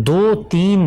2-3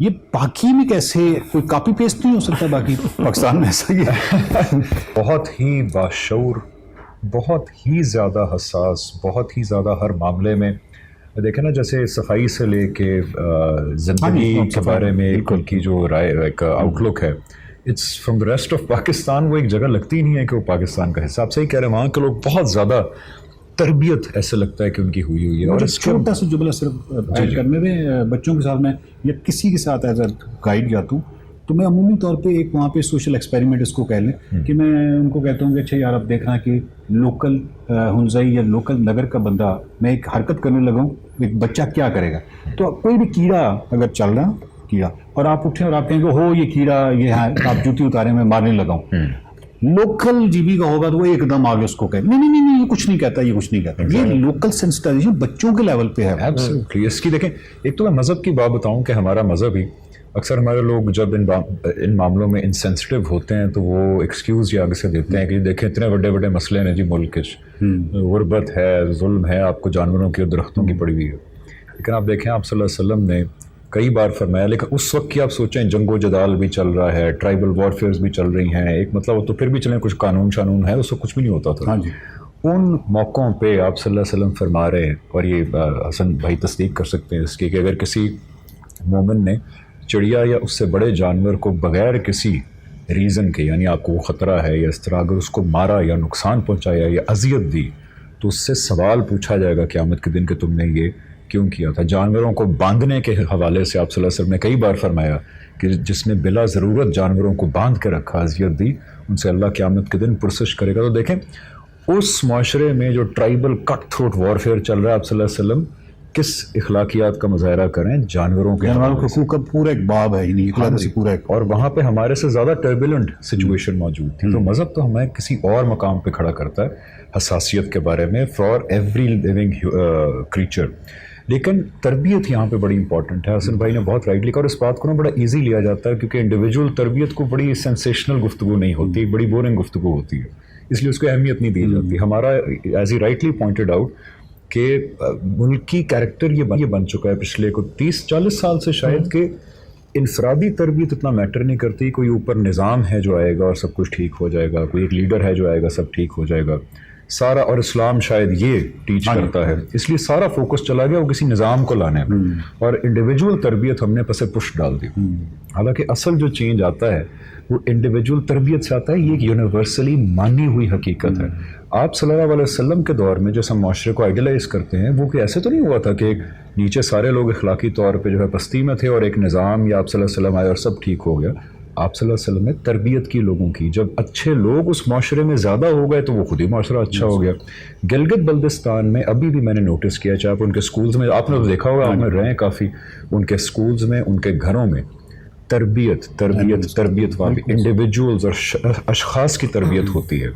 یہ باقی میں کیسے کوئی کاپی پیسٹ نہیں ہو سکتا باقی پاکستان میں ایسا ہی ہے؟ بہت ہی باشعور، بہت ہی زیادہ حساس، بہت ہی زیادہ ہر معاملے میں دیکھیں نا، جیسے صفائی سے لے کے زندگی کے بارے میں ان کی جو رائے، ایک آؤٹ لک ہے، it's from the rest of Pakistan. وہ ایک جگہ لگتی ہی نہیں ہے کہ وہ پاکستان کا حصہ. آپ صحیح کہہ رہے ہیں، وہاں کے لوگ بہت زیادہ تربیت ایسے لگتا ہے کہ ان کی ہوئی ہے. اور اس کا چھوٹا سا جملہ صرف ایڈ کرنے میں، بچوں کے ساتھ میں یا کسی کے ساتھ ایز اے گائیڈ جاتا ہوں تو میں عمومی طور پہ ایک وہاں پہ سوشل ایکسپیریمنٹ اس کو کہہ لیں کہ میں ان کو کہتا ہوں کہ اچھا یار، اب دیکھنا کہ لوکل ہنزائی یا لوکل نگر کا بندہ، میں ایک حرکت کرنے لگا ہوں، ایک بچہ کیا کرے گا. تو کوئی بھی کیڑا اگر چل رہا کیڑا اور آپ اٹھیں اور آپ کہیں کہ ہو یہ کیڑا، یہ ہے، آپ جوتی اتارے میں مارنے لگا ہوں، لوکل جی بی کا ہوگا تو وہ ایک دم آگے اس کو کہے نہیں یہ کچھ نہیں کہتا، یہ کچھ نہیں کہتا. یہ لوکل سینسٹائزیشن بچوں کے لیول پہ ہے. ایبسلیوٹلی. اس کی دیکھیں، ایک تو میں مذہب کی بات بتاؤں کہ ہمارا مذہب ہی، اکثر ہمارے لوگ جب ان معاملوں میں انسینسٹیو ہوتے ہیں تو وہ ایکسکیوز یہ آگے سے دیتے ہیں کہ دیکھیں اتنے بڑے بڑے مسئلے ہیں جی ملک کے، غربت ہے، ظلم ہے، آپ کو جانوروں کی اور درختوں کی پڑی ہوئی ہے. لیکن آپ دیکھیں، آپ صلی اللہ علیہ وسلم نے کئی بار فرمایا، لیکن اس وقت کی آپ سوچیں جنگ و جدال بھی چل رہا ہے، ٹرائبل وارفیئرز بھی چل رہی ہیں، ایک مطلب تو پھر بھی چلیں کچھ قانون شانون ہے، اس وقت کچھ بھی نہیں ہوتا تھا. ان موقعوں پہ آپ صلی اللہ علیہ وسلم فرما رہے ہیں، اور یہ حسن بھائی تصدیق کر سکتے ہیں اس کی، کہ اگر کسی مومن نے چڑیا یا اس سے بڑے جانور کو بغیر کسی ریزن کے، یعنی آپ کو وہ خطرہ ہے یا اس طرح، اگر اس کو مارا یا نقصان پہنچایا یا اذیت دی تو اس سے سوال پوچھا جائے گا قیامت کے دن کہ تم نے یہ کیوں کیا تھا. جانوروں کو باندھنے کے حوالے سے آپ صلی اللہ علیہ وسلم نے کئی بار فرمایا کہ جس نے بلا ضرورت جانوروں کو باندھ کے رکھا، اذیت دی، ان سے اللہ قیامت کے دن پرسش کرے گا. تو دیکھیں اس معاشرے میں جو ٹرائبل کٹ تھروٹ وارفیئر چل رہا ہے، آپ صلی اللہ علیہ وسلم کس اخلاقیات کا مظاہرہ کریں، جانوروں کے حقوق کا پورا ایک باب ہے، پورا ایک، اور وہاں پہ ہمارے سے زیادہ ٹربولنٹ سچویشن موجود تھی. تو مذہب تو ہمیں کسی اور مقام پہ کھڑا کرتا ہے حساسیت کے بارے میں فار ایوری لیونگ کریچر. لیکن تربیت یہاں پہ بڑی امپورٹنٹ ہے. حسن بھائی نے بہت رائٹلی کہا، اور اس بات کو نا بڑا ایزی لیا جاتا ہے کیونکہ انڈیویجول تربیت کو بڑی سینسیشنل گفتگو نہیں ہوتی، بڑی بورنگ گفتگو ہوتی ہے، اس لیے اس کو اہمیت نہیں دی جاتی. ہمارا as he rightly pointed out کہ ملکی کیریکٹر یہ بن چکا ہے پچھلے کو 30-40 سال سے شاید، کہ انفرادی تربیت اتنا میٹر نہیں کرتی. کوئی اوپر نظام ہے جو آئے گا اور سب کچھ ٹھیک ہو جائے گا، کوئی ایک لیڈر ہے جو آئے گا سب ٹھیک ہو جائے گا سارا. اور اسلام شاید یہ ٹیچ کرتا ہے، اس لیے سارا فوکس چلا گیا وہ کسی نظام کو لانے میں، اور انڈیویجول تربیت ہم نے پسے پش ڈال دی. حالانکہ اصل جو چینج آتا ہے وہ انڈیویجول تربیت سے آتا ہے. یہ ایک یونیورسلی مانی ہوئی حقیقت ہے. آپ صلی اللہ علیہ وسلم کے دور میں جیسے ہم معاشرے کو آئیڈیلائز کرتے ہیں، وہ کہ ایسے تو نہیں ہوا تھا کہ ایک نیچے سارے لوگ اخلاقی طور پہ جو ہے پستی میں تھے اور ایک نظام یا آپ صلی اللہ علیہ وسلم آئے اور سب ٹھیک ہو گیا. آپ صلی اللہ علیہ وسلم نے تربیت کی لوگوں کی. جب اچھے لوگ اس معاشرے میں زیادہ ہو گئے تو وہ خود ہی معاشرہ اچھا ہو گیا. گلگت بلتستان میں ابھی بھی میں نے نوٹس کیا، چاہے آپ ان کے سکولز میں، آپ نے تو دیکھا ہوگا، آپ میں رہے کافی، ان کے سکولز میں، ان کے گھروں میں تربیت والی انڈیویجولز اور اشخاص کی تربیت ہوتی ہے.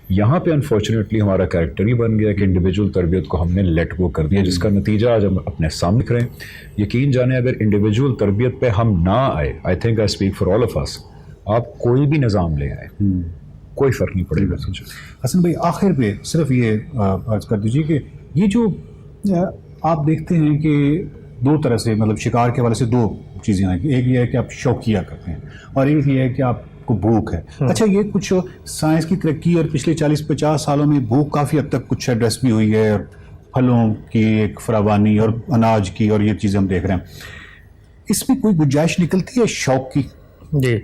یہاں پہ انفارچونیٹلی ہمارا کریکٹر ہی بن گیا کہ انڈیویجول تربیت کو ہم نے لیٹ گو کر دیا، جس کا نتیجہ آج ہم اپنے سامنے دکھ رہے ہیں. یقین جانیں اگر انڈیویجول تربیت پہ ہم نہ آئے، I think I speak for all of us, آپ کوئی بھی نظام لے آئے کوئی فرق نہیں پڑے گا. حسن بھائی آخر پہ صرف یہ عرض کر دیجیے کہ یہ جو آپ دیکھتے ہیں کہ دو طرح سے، مطلب شکار کے حوالے سے دو چیزیں ہیں. ایک یہ ہے کہ آپ شوقیہ کرتے ہیں اور ایک یہ ہے کہ آپ کو بھوک ہے. اچھا، یہ کچھ سائنس کی ترقی اور پچھلے 40-50 سالوں میں بھوک کافی حد تک کچھ ایڈریس بھی ہوئی ہے، اور پھلوں کی ایک فراوانی اور اناج کی، اور یہ چیزیں ہم دیکھ رہے ہیں. اس میں کوئی گنجائش نکلتی ہے شوق کی؟ جی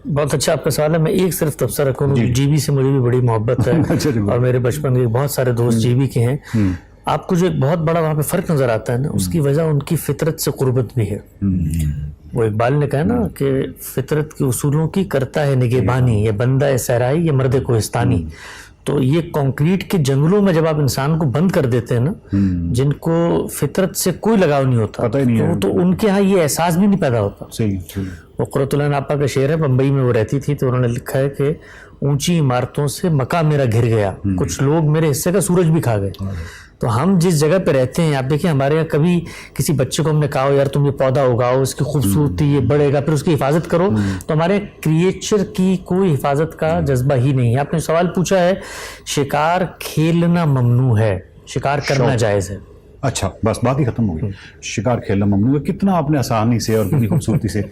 بہت اچھا آپ کا سوال ہے. میں ایک صرف تبصرہ رکھوں گا، جی بی سے مجھے بھی بڑی محبت ہے اور میرے بچپن کے بہت سارے دوست جی بی کے ہیں. آپ کو جو ایک بہت بڑا وہاں پہ فرق نظر آتا ہے نا، اس کی وجہ ان کی فطرت سے قربت بھی ہے. وہ اقبال نے کہا نا کہ فطرت کے اصولوں کی کرتا ہے نگہبانی، یہ بندہ صحرائی، یہ مرد کوہستانی. تو یہ کنکریٹ کے جنگلوں میں جب آپ انسان کو بند کر دیتے ہیں نا، جن کو فطرت سے کوئی لگاؤ نہیں ہوتا، تو ان کے ہاں یہ احساس بھی نہیں پیدا ہوتا. وہ قرۃ العین آپا کا شعر ہے، بمبئی میں وہ رہتی تھی تو انہوں نے لکھا ہے کہ اونچی عمارتوں سے مکہ میرا گھر گیا، کچھ لوگ میرے حصے کا سورج بھی کھا گئے. تو ہم جس جگہ پہ رہتے ہیں، آپ دیکھیں ہمارے یہاں کبھی کسی بچے کو ہم نے کہا یار تم یہ پودا اگاؤ، اس کی خوبصورتی یہ بڑھے گا، پھر اس کی حفاظت کرو. تو ہمارے کریچر کی کوئی حفاظت کا جذبہ ہی نہیں ہے. آپ نے سوال پوچھا ہے، شکار کھیلنا ممنوع ہے، شکار کرنا جائز ہے. اچھا بس بات ہی ختم ہو گئی. شکار کھیلنا ممنوع ہے. کتنا آپ نے آسانی سے اور کتنی خوبصورتی سے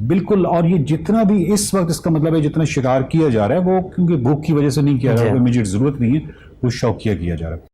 بالکل. اور یہ جتنا بھی اس وقت اس کا مطلب ہے جتنا شکار کیا جا رہا ہے وہ کیونکہ بھوک کی وجہ سے نہیں کیا جا رہا ہے, امیجیٹ ضرورت نہیں ہے, وہ شوقیہ کیا جا رہا ہے.